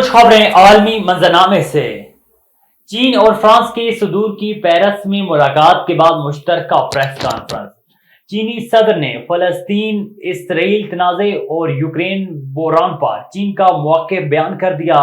कुछ खबरें आलमी मंजरनामे से। चीन और फ्रांस के सदूर की पेरिस में मुलाकात के बाद मुश्तरका प्रेस कॉन्फ्रेंस। चीनी सदर ने फलस्तीन इसराइल तनाज़े और यूक्रेन बहरान पर चीन का मौक़िफ़ बयान कर दिया।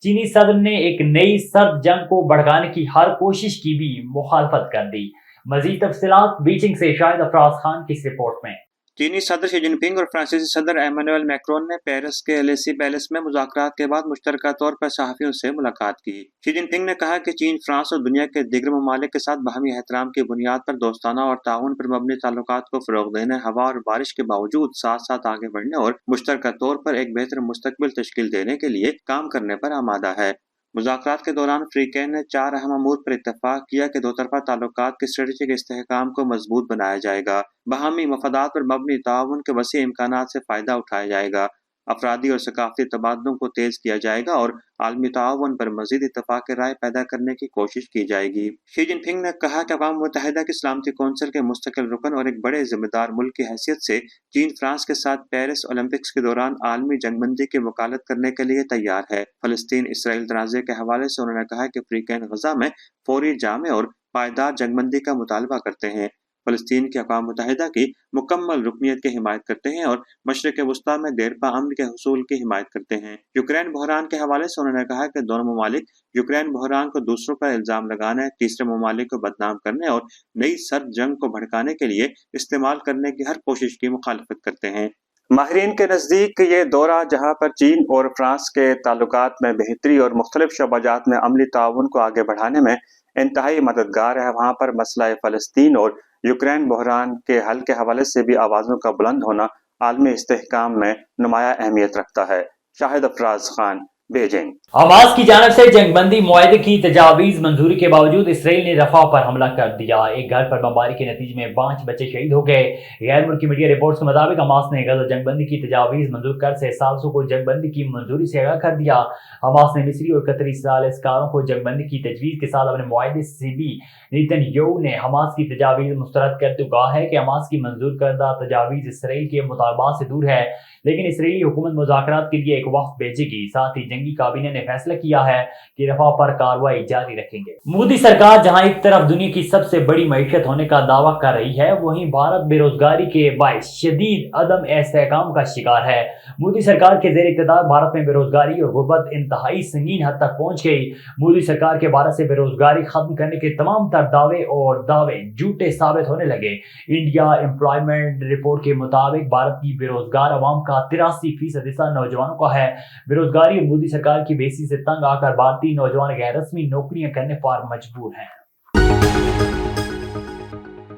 चीनी सदर ने एक नई सर्द जंग को भड़काने की हर कोशिश की भी मुखालफत कर दी। मजीद तफसीलात बीजिंग से शाहिद अफराज खान की इस रिपोर्ट में। चीनी सदर शी जिनपिंग और फ्रांसीसी सदर एमानुएल मैक्रोन ने पेरिस के एलेसी पैलेस में मुज़ाकरात के बाद मुश्तरका तौर पर सहाफ़ियों से मुलाकात की। शी जिनपिंग ने कहा कि चीन, फ्रांस और दुनिया के दीगर ममालिक के साथ बाहमी एहतराम की बुनियाद पर दोस्ताना और ताउन पर मबनी ताल्लुकात को फ़रोग़ देने, हवा और बारिश के बावजूद साथ साथ आगे बढ़ने और मुश्तरका तौर पर एक बेहतर मुस्तक़बिल तश्कील देने के लिए काम करने पर आमादा है। मुज़ाकरात के दौरान फ़रीक़ैन ने 4 अहम अमूर पर इत्तफ़ाक़ किया कि दो तरफ़ा ताल्लुकात के स्ट्रेटेजिक इस्तेहकाम को मज़बूत बनाया जाएगा, बाहमी मफादात पर मबनी ताउन के वसी इम्कानात से फ़ायदा उठाया जाएगा, अफरादी और सकाफ़ती तबादलों को तेज़ किया जाएगा और आलमी ताउन पर मज़ीद इत्तफ़ाक़ राय पैदा करने की कोशिश की जाएगी। शी जिनपिंग ने कहा कि अक़वाम मुत्तहिदा की सलामती कौंसिल के मुस्तकिल रुकन और एक बड़े ज़िम्मेदार मुल्क की हैसियत से चीन फ्रांस के साथ पेरिस ओलंपिक्स के दौरान आलमी जंगबंदी की वकालत करने के लिए तैयार है। फ़लस्तीन इसराइल तनाज़े के हवाले से उन्होंने कहा कि फ़रीक़ैन गज़ा में फ़ौरी, जामे और पायदार जंगबंदी का मुतालबा करते हैं, फ़लस्तीन की अक़वाम मुत्तहिदा की मुकम्मल रुकनियत की हिमायत करते हैं और मशरिक़ वस्ता में देरपा अमन के हुसूल की हिमायत करते हैं। यूक्रेन बहरान के हवाले से उन्होंने कहा कि दोनों ममालिक यूक्रेन बहरान को दूसरों पर इल्ज़ाम लगाने, तीसरे ममालिक को बदनाम करने और नई सर्द जंग को भड़काने के लिए इस्तेमाल करने की हर कोशिश की मुखालफत करते हैं। माहिरीन के नज़दीक ये दौरा, जहाँ पर चीन और फ्रांस के ताल्लुकात में बेहतरी और मुख्तलिफ शोबाजात में अमली ताउन को आगे बढ़ाने में इंतहाई मददगार है, वहाँ पर मसला फ़लस्तीन और यूक्रेन बहरान के हल के हवाले से भी आवाज़ों का बुलंद होना आलमी इस्तेहकाम में नुमाया अहमियत रखता है। शाहिद अफराज खान, बीजिंग। हमास की जानब से जंगबंदी मुआहदे की तजावीज़ मंजूरी के बावजूद इसराइल ने रफा पर हमला कर दिया। एक घर पर बमबारी के नतीजे में 5 बच्चे शहीद हो गए। गैर मुल्की मीडिया रिपोर्ट्स के मुताबिक हमास ने गजा जंगबंदी की तजावीज़ मंजूर कर से सालसों को जंगबंदी की मंजूरी से आगाह कर दिया। हमास ने मिस्री और कतरी सालसकारों को जंगबंदी की तजवीज़ के साथ अपने मुआहदे से भी नेतन्याहू ने हमास की तजावीज़ मुस्तरद करते हुए कहा है कि हमास की मंजूर करदा तजावीज़ इसराइल के मुतालबात से दूर है, लेकिन इसराइली हुकूमत मुज़ाकरात के लिए एक वफ़द भेजेगी। साथ ही जंगी काबीने ने फैसला किया है कि रफा पर कार्रवाई जारी रखेंगे। मोदी सरकार जहां एक तरफ दुनिया की सबसे बड़ी मईशत होने का दावा कर रही है, वहीं भारत बेरोजगारी के बायस शदीद अदम इस्तेहकाम का शिकार है। मोदी सरकार के ज़ेर इक़्तिदार भारत में बेरोजगारी और गुर्बत इंतहाई संगीन हद तक पहुंच गई। मोदी सरकार के भारत से बेरोजगारी खत्म करने के तमाम तर दावे झूठे साबित होने लगे। इंडिया एम्प्लॉयमेंट रिपोर्ट के मुताबिक भारत की बेरोजगार अवाम का 83% हिस्सा नौजवानों का है। बेरोजगारी और मोदी सरकार की बेसी से तंग आकर भारतीय नौजवान गैर रस्मी नौकरियां करने पर मजबूर हैं।